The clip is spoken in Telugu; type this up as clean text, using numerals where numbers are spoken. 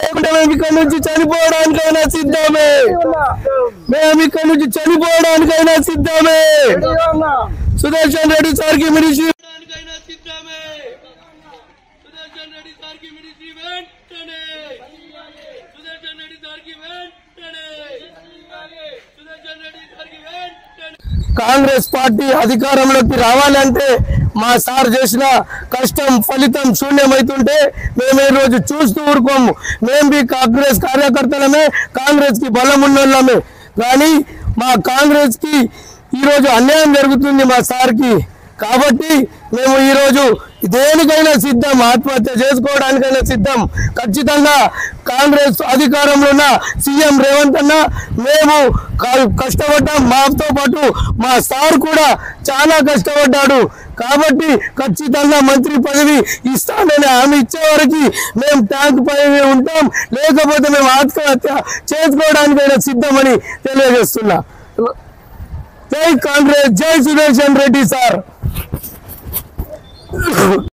లేకుంటే మేము ఇక్కడ నుంచి చనిపోవడానికైనా సిద్ధమే, మేము ఇక్కడ నుంచి చనిపోవడానికైనా సిద్ధమే. సుదర్శన్ రెడ్డి సార్కి మినిస్ట్రీ సిద్ధమే, సుదర్శన్ రెడ్డి సార్కి మినిస్ట్రీ వెంటనే, సుదర్శన్ రెడ్డి సార్కి వెంటనే, సుదర్శన్ రెడ్డి సార్కి వెంటనే. కాంగ్రెస్ పార్టీ అధికారంలోకి రావాలంటే మా సార్ చేసిన కష్టం ఫలితం శూన్యమైతుంటే మేము ఈ రోజు చూస్తూ ఊరుకోము. మేము కాంగ్రెస్ కార్యకర్తలమే, కాంగ్రెస్ కి బలం ఉన్నోళ్ళమే. కానీ మా కాంగ్రెస్ కి ఈరోజు అన్యాయం జరుగుతుంది మా సార్కి. కాబట్టి మేము ఈరోజు దేనికైనా సిద్ధం, ఆత్మహత్య చేసుకోవడానికైనా సిద్ధం. ఖచ్చితంగా కాంగ్రెస్ అధికారంలో ఉన్న సీఎం రేవంత్ అన్న మేము కష్టపడ్డాం, మాతో పాటు మా సార్ కూడా చాలా కష్టపడ్డాడు. కాబట్టి ఖచ్చితంగా మంత్రి పదవి ఇస్తానని హామీ ఇచ్చే వరకు మేము ట్యాంక్ పదవి ఉంటాం, లేకపోతే మేము ఆత్మహత్య చేసుకోవడానికైనా సిద్ధమని తెలియజేస్తున్నా. జై కాంగ్రెస్, జై సుదర్శన్ రెడ్డి సార్.